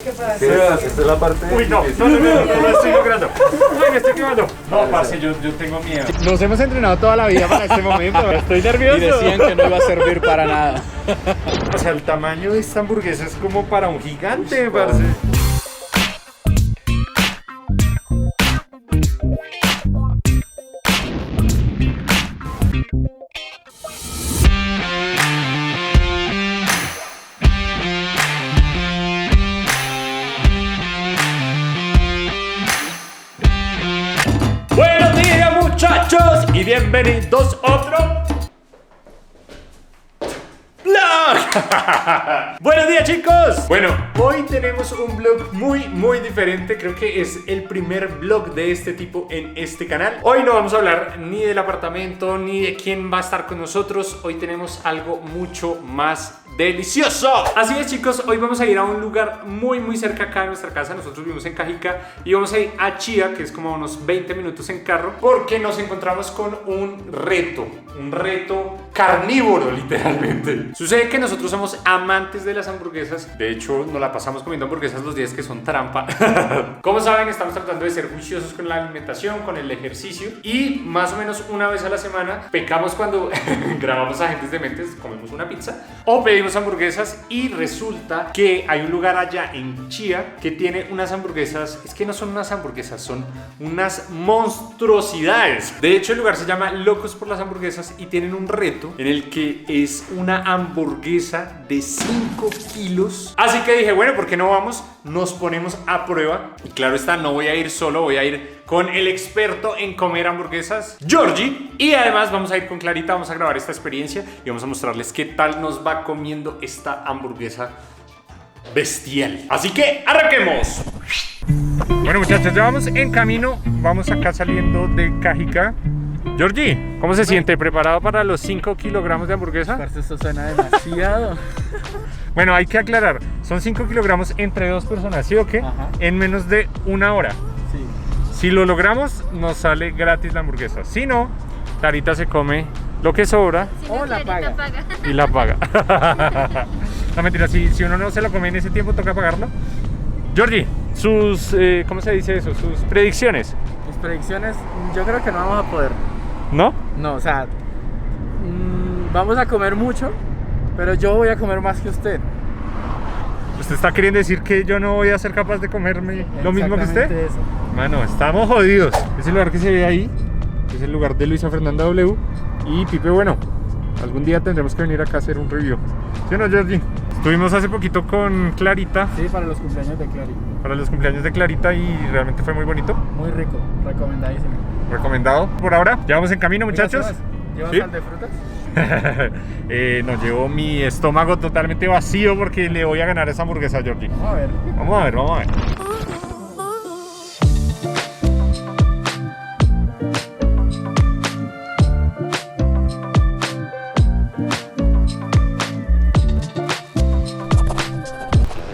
¿qué pasa? Sebas, esta es la parte. Uy, no lo estoy logrando. Uy, me estoy quemando. No, parce, yo tengo miedo. Nos hemos entrenado toda la vida para este momento. Estoy nervioso. Y decían que no iba a servir para nada. O sea, el tamaño de esta hamburguesa es como para un gigante, parce. Buenos días, muchachos, y bienvenidos a otro vlog. Buenos días, chicos. Bueno, hoy tenemos un vlog muy diferente. Creo que es el primer vlog de este tipo en este canal. Hoy no vamos a hablar ni del apartamento ni de quién va a estar con nosotros. Hoy tenemos algo mucho más delicioso. Así es, chicos, hoy vamos a ir a un lugar muy cerca acá de nuestra casa. Nosotros vivimos en Cajica y vamos a ir a Chía, que es como unos 20 minutos en carro, porque nos encontramos con un reto carnívoro, literalmente. Sucede que nosotros somos amantes de las hamburguesas. De hecho, nos la pasamos comiendo hamburguesas los días que son trampa. Como saben, estamos tratando de ser juiciosos con la alimentación, con el ejercicio, y más o menos una vez a la semana pecamos cuando grabamos Agentes Dementes, comemos una pizza o pedimos hamburguesas, y resulta que hay un lugar allá en Chía que tiene unas hamburguesas. Es que no son unas hamburguesas, son unas monstruosidades. De hecho, el lugar se llama Locos por las Hamburguesas y tienen un reto en el que es una hamburguesa de 5 kilos. Así que dije, bueno, ¿por qué no vamos? Nos ponemos a prueba. Y claro está, no voy a ir solo, voy a ir con el experto en comer hamburguesas, Georgie. Y además vamos a ir con Clarita, vamos a grabar esta experiencia y vamos a mostrarles qué tal nos va comiendo esta hamburguesa bestial. Así que arranquemos. Bueno, muchachos, ya vamos en camino. Vamos acá saliendo de Cajica. Georgie, ¿cómo se siente? ¿Preparado para los 5 kilogramos de hamburguesa? Parce, esto suena demasiado. Bueno, hay que aclarar, son 5 kilogramos entre dos personas, ¿sí o qué? Ajá. En menos de una hora. Sí. Si lo logramos, nos sale gratis la hamburguesa. Si no, Clarita se come lo que sobra Si no, O la Clarita paga. y la paga. No, mentira, si uno no se lo come en ese tiempo, toca pagarlo. Georgie, sus, ¿cómo se dice eso? Sus predicciones. Mis predicciones, yo creo que no vamos a poder. ¿No? No, o sea, vamos a comer mucho, pero yo voy a comer más que usted. ¿Usted está queriendo decir que yo no voy a ser capaz de comerme lo mismo que usted? Exactamente eso. Mano, estamos jodidos. Ese lugar que se ve ahí es el lugar de Luisa Fernanda W. Y Pipe, bueno, algún día tendremos que venir acá a hacer un review. ¿Sí o no, Georgie? Estuvimos hace poquito con Clarita, Sí, para los cumpleaños de Clary. para los cumpleaños de Clarita, y realmente fue muy bonito. Muy rico, recomendadísimo. Recomendado. Por ahora, ya vamos en camino, muchachos. Oiga, Sebas, ¿llevas ¿Sí? sal de frutas? No, llevo mi estómago totalmente vacío porque le voy a ganar esa hamburguesa a Georgie. Vamos a ver. Vamos a ver, vamos a ver.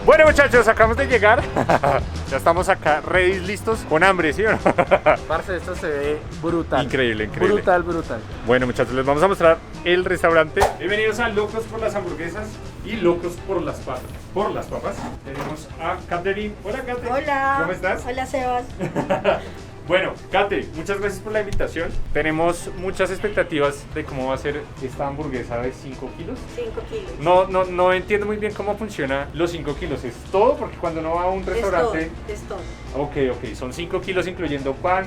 Bueno, muchachos, acabamos de llegar. Ya estamos acá, ready, listos, con hambre, ¿sí o no? Parce, esto se ve brutal. Increíble, increíble. Brutal. Bueno, muchachos, les vamos a mostrar el restaurante. Bienvenidos a Locos por las Hamburguesas y Locos por las Papas. Por las papas. Tenemos a Katherine. Hola, Kate. Hola. ¿Cómo estás? Hola, Sebas. Bueno, Kate, muchas gracias por la invitación. Tenemos muchas expectativas de cómo va a ser esta hamburguesa de 5 kilos. 5 kilos. No entiendo muy bien cómo funciona los 5 kilos. ¿Es todo? Porque cuando uno va a un restaurante... Es todo. Ok, son 5 kilos incluyendo pan,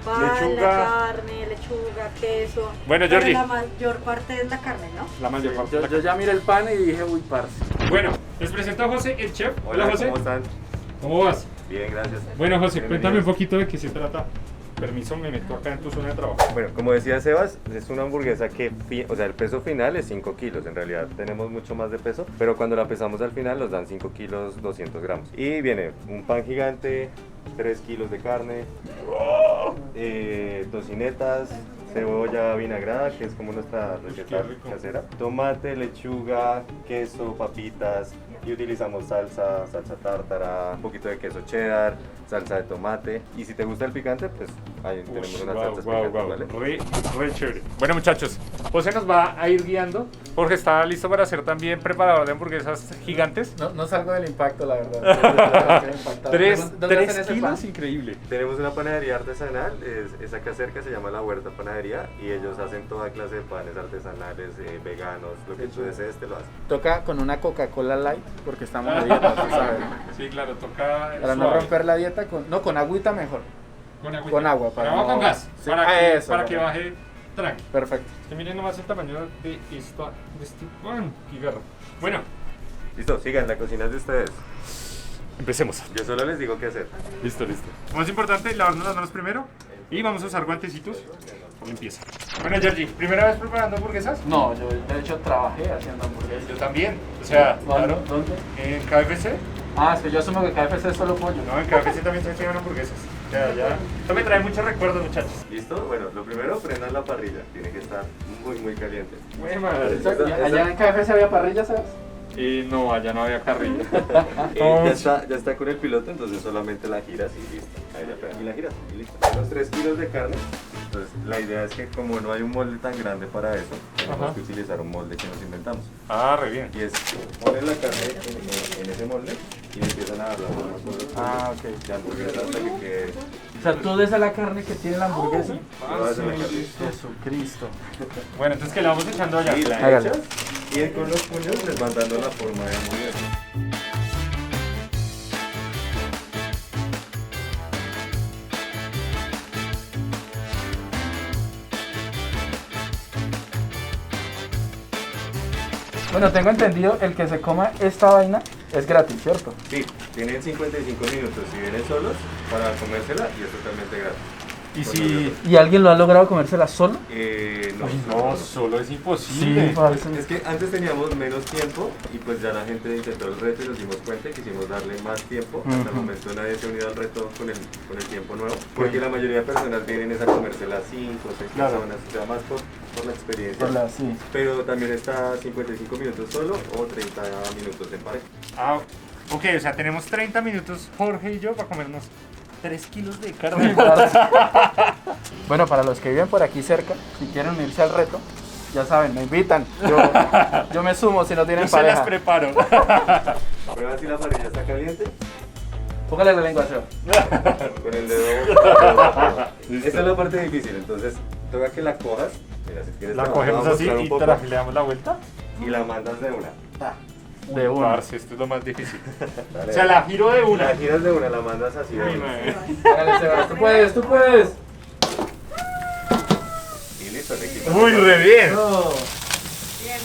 Pan, lechuga. la carne, lechuga, queso. Bueno, Pero Georgie. la mayor parte es la carne, ¿no? La mayor parte de la Yo ya miré el pan y dije, uy, parce. Bueno, les presento a José, el chef. Hola, José. ¿Cómo están? ¿Cómo vas? Bien, gracias. Bueno, José, Bienvenidos. cuéntame un poquito de qué se trata. Permiso, me meto acá en tu zona de trabajo. Bueno, como decía Sebas, es una hamburguesa que, o sea, el peso final es 5 kilos. En realidad tenemos mucho más de peso, pero cuando la pesamos al final nos dan 5 kilos 200 gramos. Y viene un pan gigante, 3 kilos de carne, tocinetas, cebolla vinagrada, que es como nuestra receta Qué rico. casera, tomate, lechuga, queso, papitas, y utilizamos salsa tártara, un poquito de queso cheddar, salsa de tomate. Y si te gusta el picante, pues ahí tenemos unas salsas picantes, ¿vale? Re chévere. Bueno, muchachos, José nos va a ir guiando. Jorge está listo para ser también preparador de hamburguesas gigantes. No salgo del impacto, la verdad. Estoy impactado. 3 ¿Dónde hacen ese kilos, pan? increíble. Tenemos una panadería artesanal, es acá cerca, se llama La Huerta Panadería, y ellos hacen toda clase de panes artesanales, veganos, lo que tú desees te lo hacen. Toca con una Coca-Cola Light porque estamos a dieta, tú sabes. Sí, claro, toca Para no romper la dieta, con agüita mejor. Con agua. para Con agua no- con gas. Sí, Para, eso, que baje tranqui. Perfecto. Que miren nomás el tamaño de este pan. Gigarra. Bueno, Listo, sigan, la cocina es de ustedes. empecemos. Yo solo les digo qué hacer. Listo. Más importante, lavarnos las manos primero. Y vamos a usar guantecitos. Empieza. Bueno, Georgie, ¿primera vez preparando hamburguesas? No, yo de hecho trabajé haciendo hamburguesas. Yo también. O sea, claro. ¿Dónde? En KFC. Ah, es que yo asumo que KFC es solo pollo. No, en KFC también se hacían hamburguesas. Ya. Esto me trae muchos recuerdos, muchachos. ¿Listo? Bueno, lo primero, prendan la parrilla. Tiene que estar muy caliente. Muy madre. Allá en KFC había parrilla, ¿sabes? Y no, allá no había carrilla. Ya está con el piloto, entonces solamente la giras y listo. Ahí ya pega. Y la giras y listo. Los 3 kilos de carne. Entonces la idea es que como no hay un molde tan grande para eso, tenemos Ajá. que utilizar un molde que nos inventamos. Ah, re bien. Y es poner la carne en ese molde y le empiezan a dar la forma con los Ah, ok. de hamburguesa hasta que quede. O sea, tú des a la carne que tiene la hamburguesa. Lo vas a la carne. Jesucristo. Bueno, entonces que la vamos echando allá. Y la Hágale. echas y con los puños les van dando la forma de hamburguesa. Bueno, tengo entendido, el que se coma esta vaina es gratis, ¿cierto? Sí, tienen 55 minutos si vienen solos para comérsela y es totalmente gratis. Y Con si... nosotros. ¿Y alguien lo ha logrado comérsela solo? No, solo es imposible. Es que antes teníamos menos tiempo y pues ya la gente intentó el reto y nos dimos cuenta y quisimos darle más tiempo. Hasta el momento nadie se ha unido al reto con el tiempo nuevo. Porque la mayoría de personas vienen es a comérsela 5 o 6 Claro. personas, o sea, más por la experiencia. Sí. Pero también está 55 minutos solo o 30 minutos en pareja. Ah, ok, o sea, tenemos 30 minutos Jorge y yo para comernos 3 kilos de carne. Bueno, para los que viven por aquí cerca, si quieren unirse al reto, ya saben, me invitan. Yo me sumo si no tienen Yo se las pareja. preparo. Prueba si la parrilla está caliente. Póngale la lengua, Seba. Con el dedo. Esta es la parte difícil, entonces toca que la cojas. Mira, si quieres La te cogemos vamos a así mostrar un y poco, le damos la vuelta. y la mandas de una. De una. Parce, esto es lo más difícil. Dale. O sea, la giro de una. La giras de una, la mandas así de Ay, una. madre. Hágale, Seba, tú puedes, tú puedes. Y listo, le quitas. Uy, re bien. No. Bien.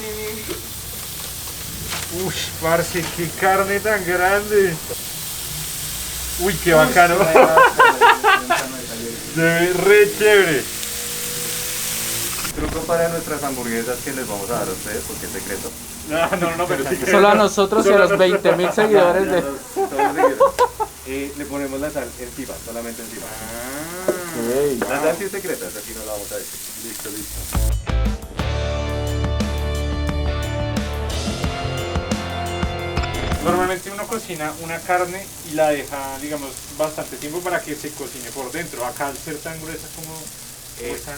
Uy, parce, qué carne tan grande. Uy, qué bacano. Se ve re chévere. Truco para nuestras hamburguesas que les vamos a dar a ustedes, porque es secreto. No, pero sí que... Solo a nosotros y a los 20.000 seguidores de... Todos los seguidores. Le ponemos la sal encima, solamente encima. Ok. La sal sí es secreta, esa sí no la vamos a decir. Listo. Normalmente uno cocina una carne y la deja, digamos, bastante tiempo para que se cocine por dentro. Acá al ser tan gruesa como...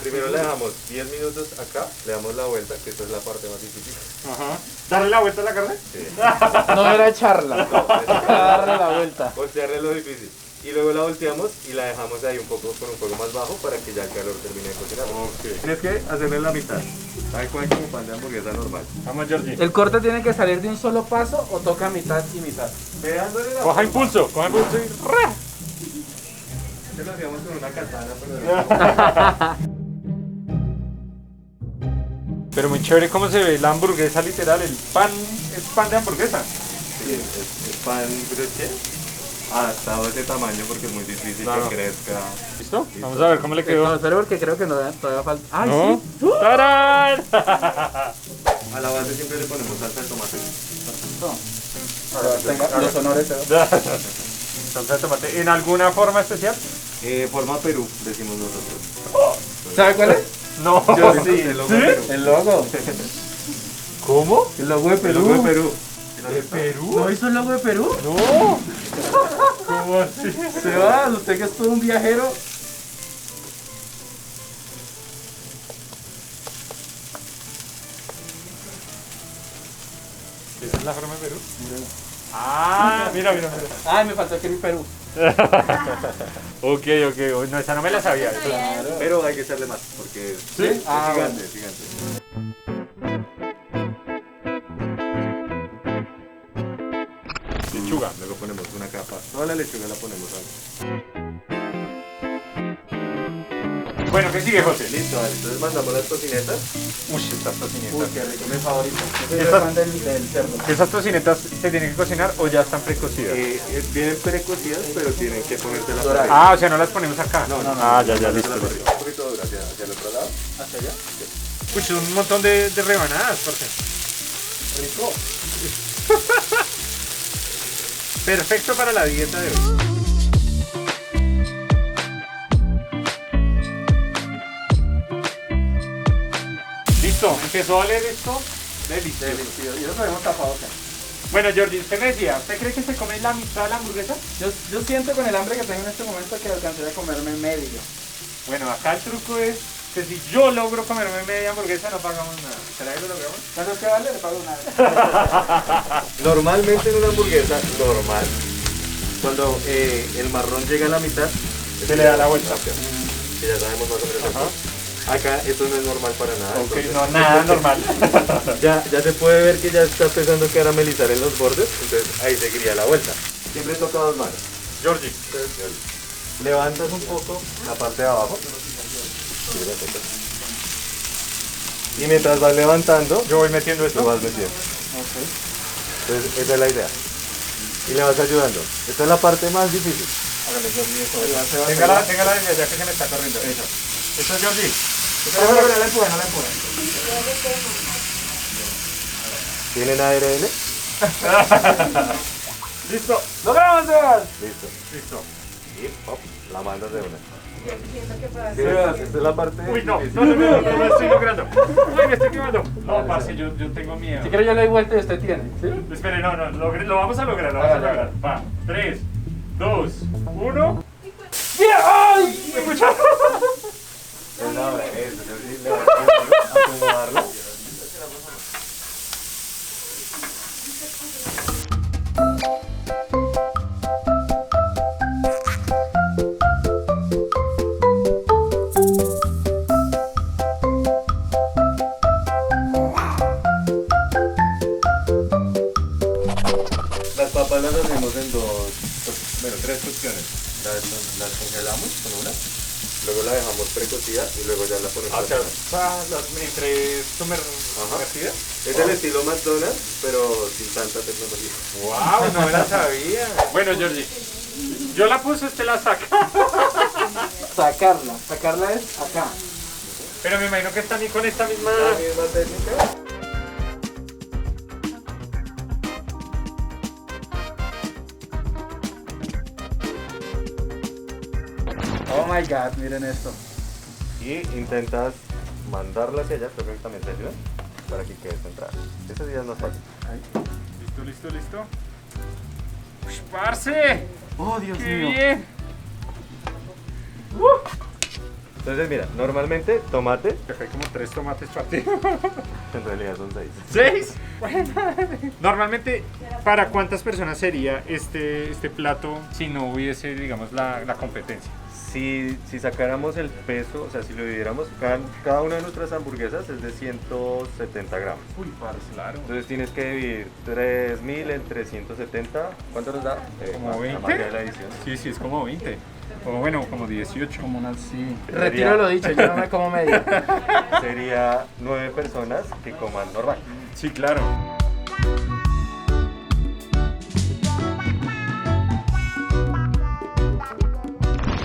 Primero le damos 10 minutos acá, le damos la vuelta, que esta es la parte más difícil. Ajá. ¿Darle la vuelta a la carne? Sí. No era echarla, No, es darle la vuelta. voltearle es lo difícil. Y luego la volteamos y la dejamos ahí un poco con un fuego más bajo para que ya el calor termine de cocinar. Ok. Tienes que hacerle la mitad, tal cual como pan de hamburguesa normal. Vamos, Georgie. ¿El corte tiene que salir de un solo paso o toca mitad y mitad? Ve dándole la Coja forma. impulso y... ¡ra! Este lo hacíamos con una katana, pero Pero muy chévere cómo se ve la hamburguesa literal, el pan es pan de hamburguesa. sí, es pan broche adaptado a ese tamaño porque es muy difícil Claro. que crezca. ¿Listo? Vamos a ver cómo le No, quedó. espero porque creo que todavía falta. ¡Ay, ¿No? sí! ¡Tarán! A la base siempre le ponemos salsa de tomate. Ahora, tenga los honores, Seba. Salsa de tomate. ¿En alguna forma especial? Forma Perú, decimos nosotros. ¿Sabe cuál es? No. Yo sí, el logo de Perú. El logo. ¿Cómo? El logo de El logo de Perú. Perú. ¿De Perú? ¿No hizo el logo de Perú? No. ¿Cómo así? Sebas, usted que es todo un viajero. ¿Esa es la forma de Perú? Ah, mira. Ay, me faltó escribir Perú. Ok. Uy, no, esa no me la sabía. Pero hay que echarle más, porque ¿Sí? es Ah, gigante, es gigante. Lechuga. Luego ponemos una capa. Toda la lechuga la ponemos ahí. Bueno, ¿qué sigue, José? Listo, vale. Entonces mandamos las tocinetas. Uy, estas tocinetas. Uy, qué rico, mi favorito. Yo soy Estas- fan del cerdo. ¿Esas tocinetas se tienen que cocinar o ya están precocidas? Vienen precocidas, pero tienen que ponerte la Doradas. Ah, o sea, no las ponemos acá. No. Ah, ya, Listo. listo. Un poquito dura hacia el otro lado. ¿Hacia allá? Uy, son un montón de rebanadas, parce. Rico. Perfecto para la dieta de hoy. Listo, empezó a oler esto. Delicioso. Delicioso. Y eso lo hemos tapado acá. Bueno, Jordi, usted me decía, ¿usted cree que se come la mitad de la hamburguesa? Yo siento con el hambre que tengo en este momento que alcanzaría a comerme medio. Bueno, acá el truco es que si yo logro comerme media hamburguesa no pagamos nada. ¿Será que lo logramos? ¿Sabes qué vale? Le pago una vez. Normalmente en una hamburguesa normal, cuando el marrón llega a la mitad, Se le da la vuelta. Que ya sabemos más o menos. el punto. Acá esto no es normal para nada. Ok, entonces, no, nada normal. ya se puede ver que ya está empezando a caramelizar en los bordes, entonces ahí seguiría la vuelta. Siempre toca dos manos. Jordi, Entonces, levantas un poco la parte de abajo. Y mientras vas levantando, yo voy metiendo lo esto. vas metiendo. Entonces esa es la idea. Y le vas ayudando. Esta es la parte más difícil. Téngala desde allá que se me está corriendo. Eso. Eso es Jordi. No la empujen, no la empujen. ¿Tienen ARN? Listo. ¡Logramos, Sebas! Listo. Listo. Y pop, la mandas de una. Siento que para Esta es la parte Uy, no, difícil. no lo estoy logrando. Uy, me estoy quemando. No, parce, yo tengo miedo. Si quiere yo le doy vuelta y usted tiene. ¿Sí? Espere, no, lo vamos a lograr, lo vamos a lograr. Va, 3, 2, 1. ¡Mira! ¡Ay! Entonces, ahora, eso, yo sí le voy a acomodarla. Las papas las hacemos en tres cocciones. Las congelamos con una, luego la dejamos precocida y luego ya la ponemos a hacer. Entre sumergidas. Es el estilo McDonald's, pero sin tanta tecnología. Wow, no me la sabía. Bueno, Georgie, yo la puse, usted la saca. Sacarla es acá. Pero me imagino que está ni con esta misma. La misma técnica. Oh my god, miren esto. Y intentas mandarla hacia allá, creo que también te ayuda, para que quede centrada. Eso sí ya no es fácil. Listo. Uy, parce. Oh, Dios ¡Qué mío. bien! Entonces mira, normalmente tomate, Acá hay como 3 tomates partidos. en realidad son 6. ¿6? Normalmente, ¿para cuántas personas sería este plato si no hubiese, digamos, la competencia? Si sacáramos el peso, o sea, si lo dividiéramos, cada una de nuestras hamburguesas es de 170 gramos. Uy, parce, claro. Entonces tienes que dividir 3000 entre 170. ¿Cuánto nos da? ¿Como La 20? marca de la edición. Sí, es como 20. O bueno, como 18. Como una sí. Sería- Retiro lo dicho, yo no me como medio. Sería 9 personas que coman normal. Sí, claro.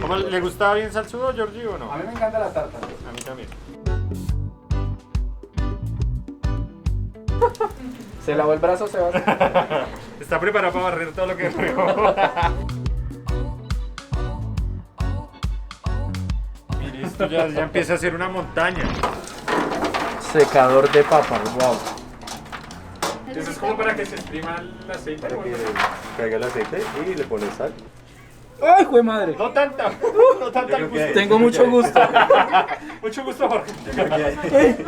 ¿Cómo le gustaba bien salsudo, Georgie, o no? A mí me encanta la tarta. A mí también. Se lavó el brazo, Sebas. Está preparado para barrer todo lo que regó. Mire, esto ya empieza a ser una montaña. Secador de papas, wow. Eso es como para que se exprima el aceite. Para que caiga el aceite y le pones sal. ¡Ay, jue madre! No tanta, no tanta Yo creo que hay- Tengo mucho gusto. Mucho gusto, Jorge. Yo creo que hay-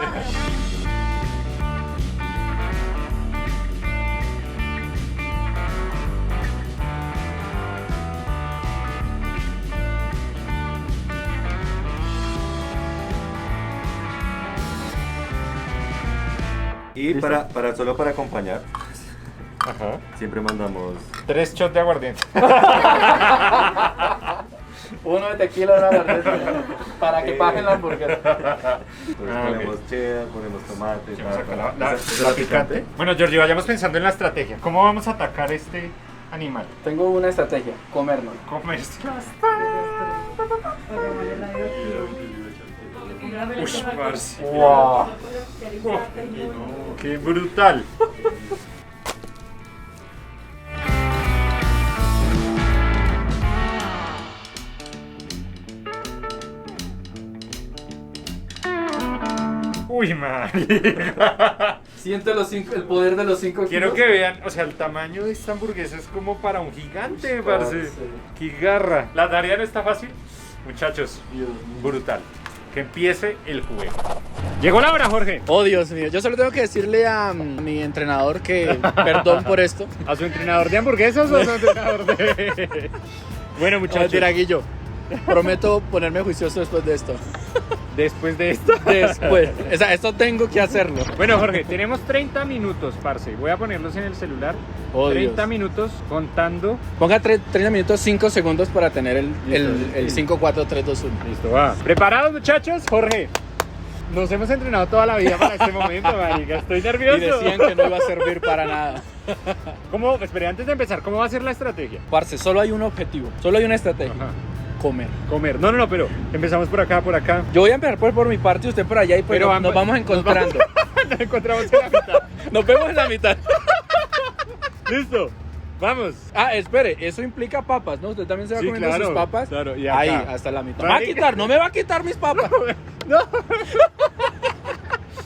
Y solo para acompañar, Ajá. siempre mandamos 3 shots de aguardiente. Uno de tequila, una de cerveza, para que paguen la hamburguesa. Entonces Ah, ponemos cheddar, ponemos tomate, Vamos a papa. sacar Esa es la picante. Bueno, Giorgio, vayamos pensando en la estrategia. ¿Cómo vamos a atacar este animal? Tengo una estrategia, comernos. Comerse. Uy, Ush, parce. ¡Wow! ¡Qué brutal! Uy, marica. Siento el poder de los 5 Quiero que vean, o sea, el tamaño de esta hamburguesa es como para un gigante, parce. Parce. ¡Qué garra! La tarea no está fácil. Muchachos, brutal. Que empiece el juego. Llegó la hora, Jorge. Oh, Dios mío. Yo solo tengo que decirle a mi entrenador que perdón por esto. ¿A su entrenador de hamburguesas o a su entrenador de...? Bueno, muchachos, Tiraguillo. Prometo ponerme juicioso después de esto. después de esto... Después. O sea, esto tengo que hacerlo. Bueno, Jorge, tenemos 30 minutos, parce. Voy a ponerlos en el celular. Oh, 30 Dios. minutos contando. Ponga 30 minutos, 5 segundos para tener el Listo. 5, 4, 3, 2, 1. Listo, va. ¿Preparados, muchachos? Jorge. Nos hemos entrenado toda la vida para este momento, marica. Estoy nervioso. Y decían que no iba a servir para nada. ¿Cómo? Espere, antes de empezar, ¿cómo va a ser la estrategia? Parce, solo hay un objetivo. Solo hay una estrategia. Ajá. Comer. Comer. No, pero empezamos por acá, por acá. Yo voy a empezar por mi parte y usted por allá y pues Pero nos vamos encontrando. Nos encontramos en la mitad. Nos vemos en la mitad. Listo. Vamos. Ah, espere, eso implica papas, ¿no? Usted también se va Sí, comiendo claro, sus papas. claro, y acá. Ahí, hasta la mitad. ¿Me va a Marica. quitar? No me va a quitar mis papas.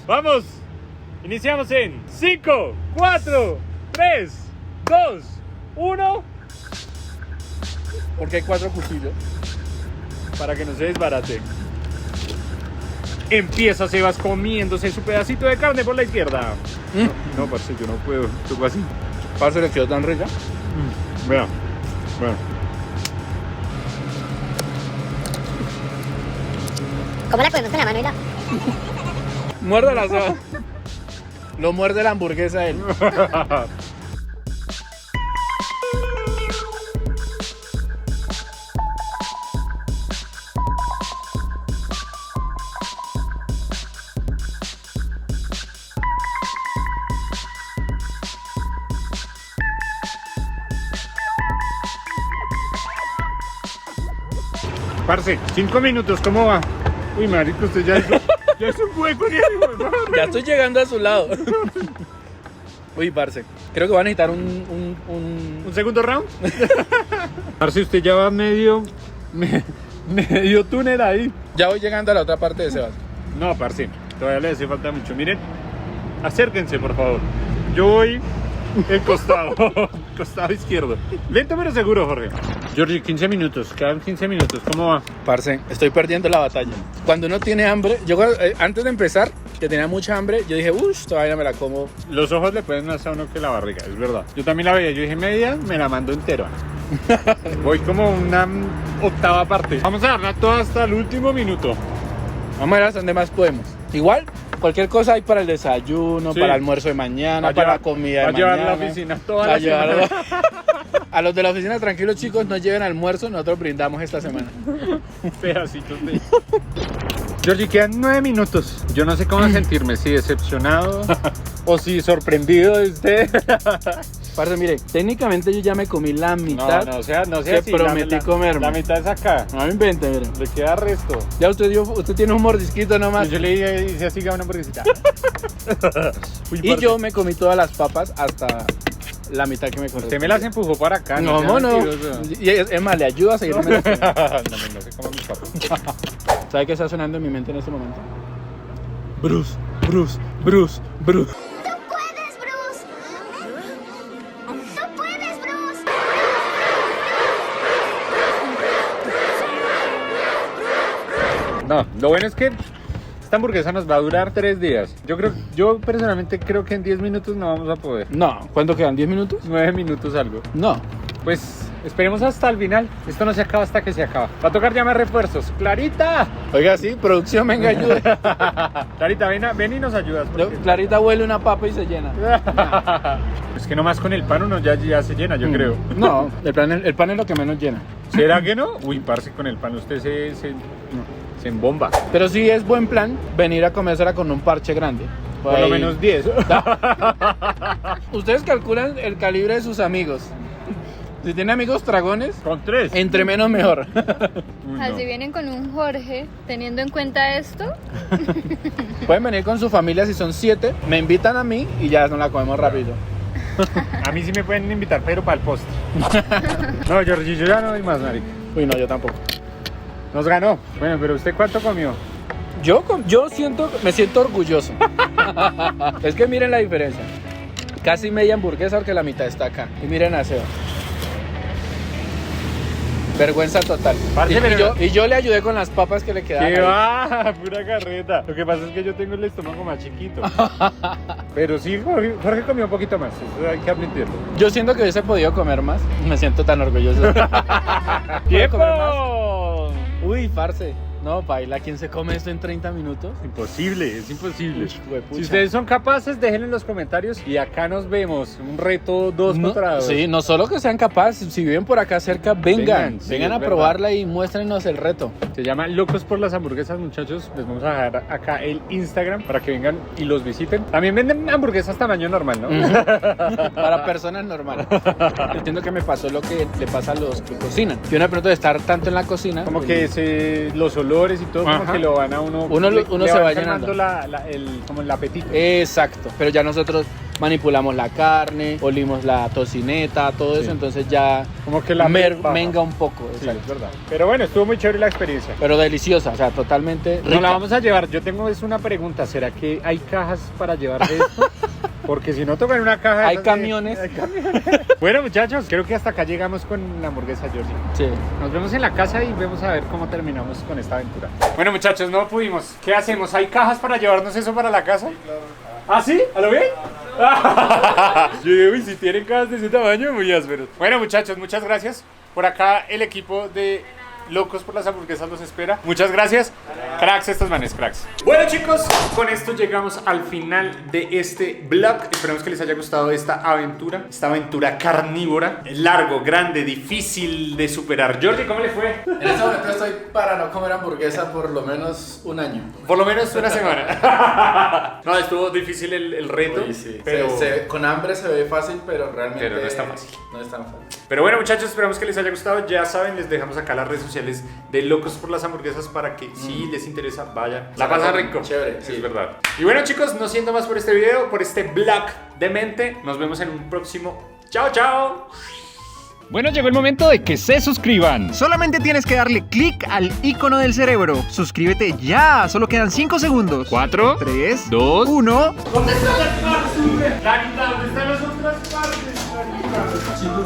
Vamos. Iniciamos en 5, 4, 3, 2, 1. Porque hay 4 cuchillos. Para que no se desbarate. Empieza Sebas comiéndose su pedacito de carne por la izquierda. No, parce, yo no puedo. Tú así. Parce, le quedó tan rica. Vea. ¿Cómo la cogemos con la mano y la...? Muerde la soda. Lo muerde la hamburguesa él. Parce, 5 minutos, ¿cómo va? Uy, marico, usted ya es un hueco. Ya estoy llegando a su lado. Uy, parce. Creo que va a necesitar un... ¿Un segundo round? Parce, usted ya va medio túnel ahí. Ya voy llegando a la otra parte de Sebas. No, parce, todavía le hace falta mucho. Miren, acérquense, por favor. Yo voy el costado, costado izquierdo. Lento pero seguro, Jorge. Georgie, 15 minutos, quedan 15 minutos. ¿Cómo va? Parce, estoy perdiendo la batalla. Cuando uno tiene hambre, yo antes de empezar, que tenía mucha hambre, yo dije, uff, todavía me la como. Los ojos le pueden más a uno que la barriga, es verdad. Yo también la veía, yo dije media, me la mando entera. Voy como una octava parte. Vamos a darla toda hasta el último minuto. Vamos a ver hasta dónde más podemos. Igual, cualquier cosa hay para el desayuno, Sí. para el almuerzo de mañana, para la comida de Va a llevar a mañana. la oficina toda Va la a llevar semana. a los de la oficina, tranquilos chicos, no lleven almuerzo, nosotros brindamos esta semana. Pedacitos de... Georgie, quedan 9 minutos. Yo no sé cómo sentirme, si decepcionado o si sorprendido de usted. Parce, mire, técnicamente yo ya me comí la mitad. No sea que así. prometí comerme. La mitad es acá. No me invente, mire. Le queda resto. Ya usted tiene un mordisquito nomás. Y yo le hice así a una hamburguesita. Uy, Y parce, yo me comí todas las papas hasta la mitad que me corresponde. usted me las empujó para acá. No, sea no. mentiroso. Y es más, le ayuda a seguirme las comiendo. No sé cómo mis papas. ¿Sabe qué está sonando en mi mente en este momento? Bruce, Bruce, Bruce, Bruce. ¡Puedes, Bruce! No, lo bueno es que esta hamburguesa nos va a durar 3 días. Yo personalmente creo que en 10 minutos no vamos a poder. No, ¿cuánto quedan? ¿10 minutos? 9 minutos algo. No. Pues esperemos hasta el final. Esto no se acaba hasta que se acaba. Va a tocar llamar refuerzos. ¡Clarita! Oiga, sí, producción, venga, ayude. Clarita, ven y nos ayudas. porque- Clarita huele una papa y se llena. Es que nomás con el pan uno ya se llena, yo creo. No, el pan es lo que menos llena. ¿Será que no? Uy, parce, con el pan usted se embomba. Pero sí es buen plan venir a comérsela con un parche grande. Por lo menos 10. Ustedes calculan el calibre de sus amigos. Si tiene amigos dragones, Con 3. entre menos mejor. Así vienen con un Jorge, teniendo en cuenta esto. Pueden venir con su familia si son 7, me invitan a mí y ya nos la comemos rápido. A mí sí me pueden invitar, pero para el postre. No, Georgie, yo ya no doy más, marica. Uy, no, yo tampoco. Nos ganó. Bueno, pero ¿usted cuánto comió? Yo me siento orgulloso. Es que miren la diferencia. Casi media hamburguesa porque la mitad está acá. Y miren a Seba. Vergüenza total. Parce, pero- Y yo le ayudé con las papas que le quedaban. ¡Qué ahí. va! Pura carreta. Lo que pasa es que yo tengo el estómago más chiquito. Pero sí, Jorge comió un poquito más. Eso hay que admitirlo. Yo siento que hubiese podido comer más. Me siento tan orgulloso. ¿Puedo comer más? Uy, parce. No, baila, ¿quién se come esto en 30 minutos? Imposible, es imposible. Uy, huepucha. Si ustedes son capaces, déjenlo en los comentarios y acá nos vemos. Un reto 2 No, contra 2. sí, no solo que sean capaces, si viven por acá cerca, vengan Sí, a es probarla y muéstrenos el reto. Se llama Locos por las Hamburguesas, muchachos. Les vamos a dejar acá el Instagram para que vengan y los visiten. También venden hamburguesas tamaño normal, ¿no? Para personas normales. Entiendo que me pasó lo que le pasa a los que cocinan. Que uno de pronto de estar tanto en la cocina. Como que los olores y todo, como Ajá. que lo van a uno. Uno le se va calmando llenando. como el apetito. Exacto, pero ya nosotros manipulamos la carne, olimos la tocineta, todo eso, entonces ya Como que la baja. menga un poco. Sí, exacto. es verdad. Pero bueno, estuvo muy chévere la experiencia. Pero deliciosa, o sea, totalmente rica. Nos la vamos a llevar. Yo tengo una pregunta. ¿Será que hay cajas para llevar de esto? Porque si no tocan una caja de Hay esas camiones. hay camiones. Bueno, muchachos, creo que hasta acá llegamos con la hamburguesa Georgie. Sí. Nos vemos en la casa y vemos a ver cómo terminamos con esta aventura. Bueno, muchachos, no pudimos. ¿Qué hacemos? ¿Hay cajas para llevarnos eso para la casa? ¿Ah, sí? ¿A lo bien? Yo digo, y si tienen cajas de ese tamaño, muy ásperos. Bueno, muchachos, muchas gracias. Por acá el equipo de Locos por las Hamburguesas los espera. Muchas gracias. Cracks, estos manes, cracks. Bueno, chicos, con esto llegamos al final de este vlog. Esperemos que les haya gustado esta aventura carnívora. Largo, grande, difícil de superar. Jordi, ¿cómo le fue? En este momento estoy para no comer hamburguesa por lo menos un año. Por lo menos una semana. No, estuvo difícil el reto. Uy, sí. Pero... con hambre se ve fácil, pero realmente Pero no es tan fácil. No es tan fácil. Pero bueno, muchachos, esperamos que les haya gustado. Ya saben, les dejamos acá las redes sociales de Locos por las Hamburguesas para que si les interesa, vayan. La pasa rico. Chévere, Sí, sí. es verdad. Y bueno, chicos, no siento más por este video, por este vlog de mente. Nos vemos en un próximo. Chao, chao. Bueno, llegó el momento de que se suscriban. Solamente tienes que darle clic al icono del cerebro. Suscríbete ya, solo quedan 5 segundos. 4, 3, 2, 1. Clarita, ¿dónde están las otras partes? Clarita.